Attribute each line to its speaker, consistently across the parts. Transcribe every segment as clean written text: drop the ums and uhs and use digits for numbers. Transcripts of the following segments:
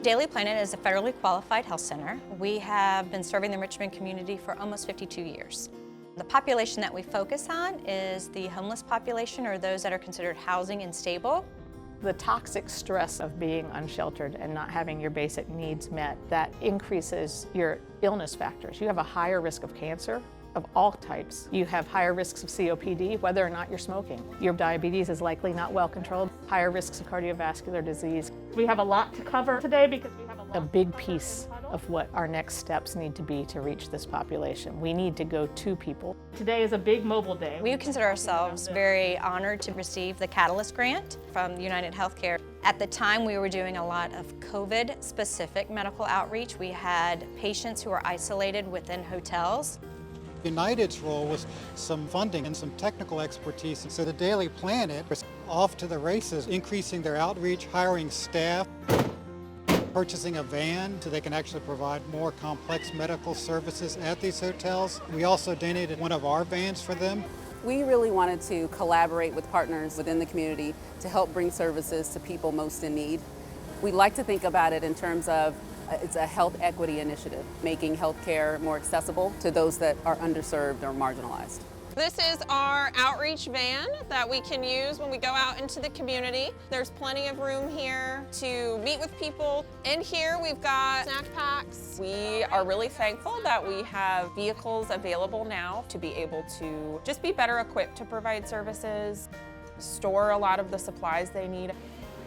Speaker 1: Daily Planet is a federally qualified health center. We have been serving the Richmond community for almost 52 years. The population that we focus on is the homeless population, or those that are considered housing unstable.
Speaker 2: The toxic stress of being unsheltered and not having your basic needs met, that increases your illness factors. You have a higher risk of cancer of all types. You have higher risks of COPD, whether or not you're smoking. Your diabetes is likely not well controlled. Higher risks of cardiovascular disease.
Speaker 3: We have a lot to cover today because we have
Speaker 2: a big piece of what our next steps need to be to reach this population. We need to go to people.
Speaker 3: Today is a big mobile day.
Speaker 1: We consider ourselves very honored to receive the Catalyst Grant from United Healthcare. At the time, we were doing a lot of COVID-specific medical outreach. We had patients who were isolated within hotels.
Speaker 4: United's role was some funding and some technical expertise, and so the Daily Planet was off to the races, increasing their outreach, hiring staff, purchasing a van so they can actually provide more complex medical services at these hotels. We also donated one of our vans for them.
Speaker 5: We really wanted to collaborate with partners within the community to help bring services to people most in need. We like to think about it in terms of it's a health equity initiative, making healthcare more accessible to those that are underserved or marginalized.
Speaker 6: This is our outreach van that we can use when we go out into the community. There's plenty of room here to meet with people. In here we've got snack packs. We are really thankful that we have vehicles available now to be able to just be better equipped to provide services, store a lot of the supplies they need.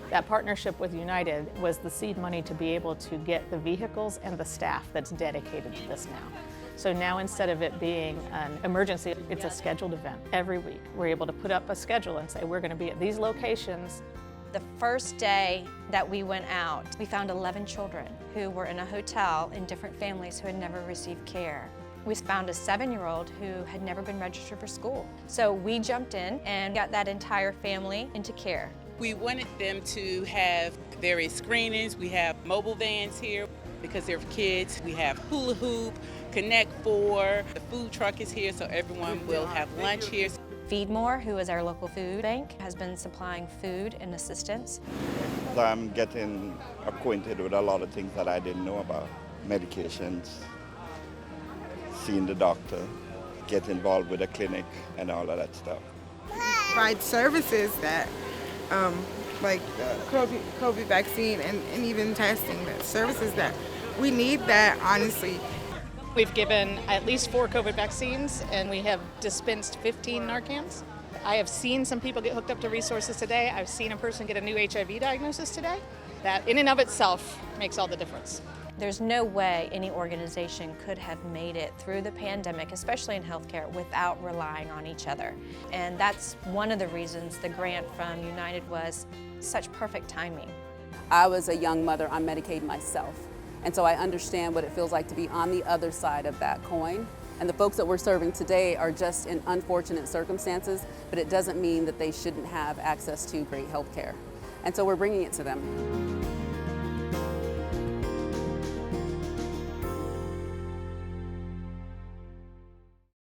Speaker 2: That partnership with United was the seed money to be able to get the vehicles and the staff that's dedicated to this now. So now, instead of it being an emergency, it's a scheduled event every week. We're able to put up a schedule and say, we're going to be at these locations.
Speaker 1: The first day that we went out, we found 11 children who were in a hotel in different families who had never received care. We found a 7-year-old who had never been registered for school. So we jumped in and got that entire family into care.
Speaker 7: We wanted them to have various screenings. We have mobile vans here because they're for kids. We have hula hoop, Connect 4. The food truck is here so everyone will have lunch here.
Speaker 1: Feed More, who is our local food bank, has been supplying food and assistance.
Speaker 8: I'm getting acquainted with a lot of things that I didn't know about. Medications, seeing the doctor, get involved with a clinic and all of that stuff.
Speaker 9: Provide services that like COVID vaccine and even testing, the services that we need that, honestly.
Speaker 2: We've given at least 4 COVID vaccines and we have dispensed 15 Narcans. I have seen some people get hooked up to resources today. I've seen a person get a new HIV diagnosis today. That in and of itself makes all the difference.
Speaker 1: There's no way any organization could have made it through the pandemic, especially in healthcare, without relying on each other. And that's one of the reasons the grant from United was such perfect timing.
Speaker 5: I was a young mother on Medicaid myself, and so I understand what it feels like to be on the other side of that coin. And the folks that we're serving today are just in unfortunate circumstances, but it doesn't mean that they shouldn't have access to great health care. And so we're bringing it to them.